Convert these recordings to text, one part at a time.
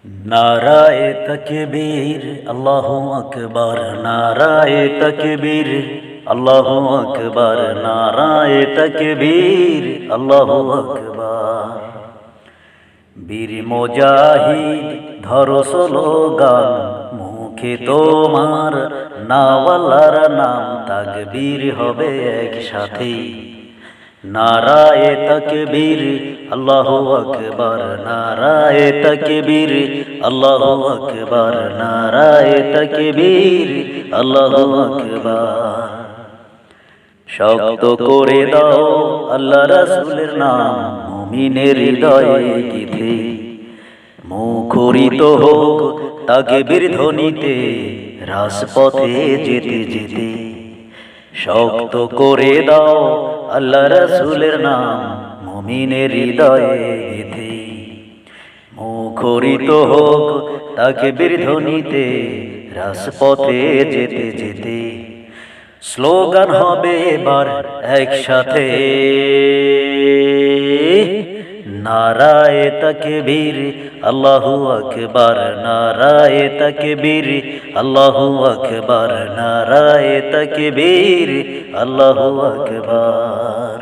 নারায়ে তাকবীর আল্লাহু আকবার, নারায়ে তাকবীর আল্লাহু আকবার, নারায়ে তাকবীর আল্লাহু আকবার। বীর মুজাহিদ ধরো স্লোগান, মুখে তোমার নাওয়ালার নাম, তাকবীর হবে একসাথে। নারায়ে তাকবীর আল্লাহু আকবার, নারায়ে তাকবীর আল্লাহু আকবার, নারায়ে তাকবীর আল্লাহু আকবার। শক্ত করে দাও আল্লাহ রাসূলের নাম, মুমিনের হৃদয়ে গীতে মুখরিত হোক তাকবীর ধ্বনিতে, রাজপথে যেতে যেতে। শক্ত করে দাও আল্লাহ রাসূলের নাম, মুমিনের হৃদয়ে গেথে মুখরিত হোক তাকবীর ধ্বনিতে, রাজপথে যেতে যেতে। স্লোগান হবে এবার একসাথে, নারায়ে তাকবীর আল্লাহু আকবার, নারায়ে তাকবীর আল্লাহু আকবার, নারায়ে তাকবীর আল্লাহু আকবার।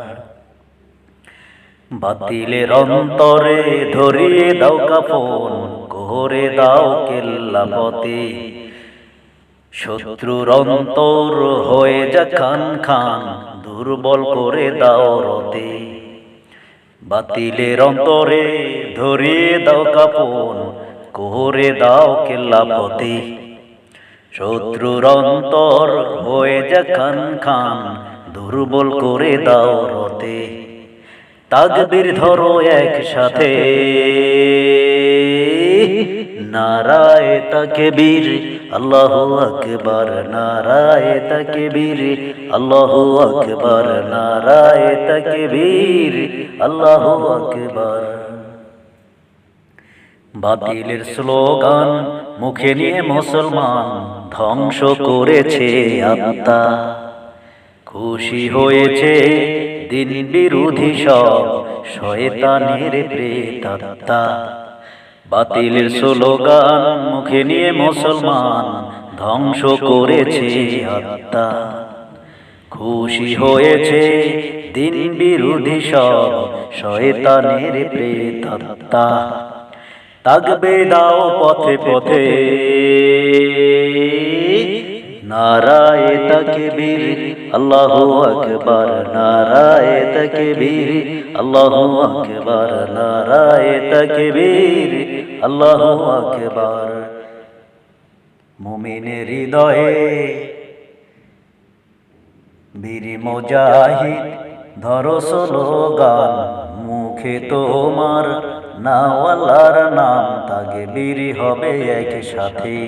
বাতিলের অন্তরে ধরিয়ে দাও কাফন, করে দাও কেল্লাপতি। শত্রুর অন্তর হয়ে যা খান খান, দুর্বল করে দাও রতে। বাতিলের অন্তরে ধরিয়ে দাও কাফন, করে দাও কেল্লাপতি। শত্রুর অন্তর হয়ে যা খান খান, দুর্বল করে দাও রতে। তাকবীর ধরো একসাথে, নারায়ে তাকবীর আল্লাহু আকবার, নারায়ে তাকবীর আল্লাহু আকবার, নারায়ে তাকবীর আল্লাহু আকবার। বাতিলের স্লোগান মুখে নিয়ে মুসলমান ধ্বংস করেছে আত্মা। খুশি হয়েছে দিন বিরোধী সব শয়তানের প্রেতাত্মা। বাতিলের স্লোগান মুখে নিয়ে মুসলমান ধ্বংস করেছে আত্মা। খুশি হয়েছে দিন বিরোধী সব শয়তানের প্রেতাত্মা। তাকবীর দাও পথে পথে, নারায়ে তাকবীর আল্লাহু আকবার, নারায়ে তাকবীর আল্লাহু আকবার, নারায়ে তাকবীর আল্লাহু আকবার। মুমিনের হৃদয়ে বীর মুজাহিদ ধরো স্লোগান, মুখে তোমার নাওয়ালার নাম, তাকবীর হবে একসাথে।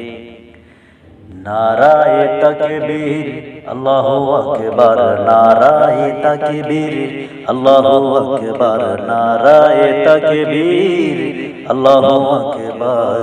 নারায়ে তাকবীর আল্লাহু আকবার, নারায়ে তাকবীর আল্লাহু আকবার, নারায়ে তাকবীর আল্লাহু আকবার।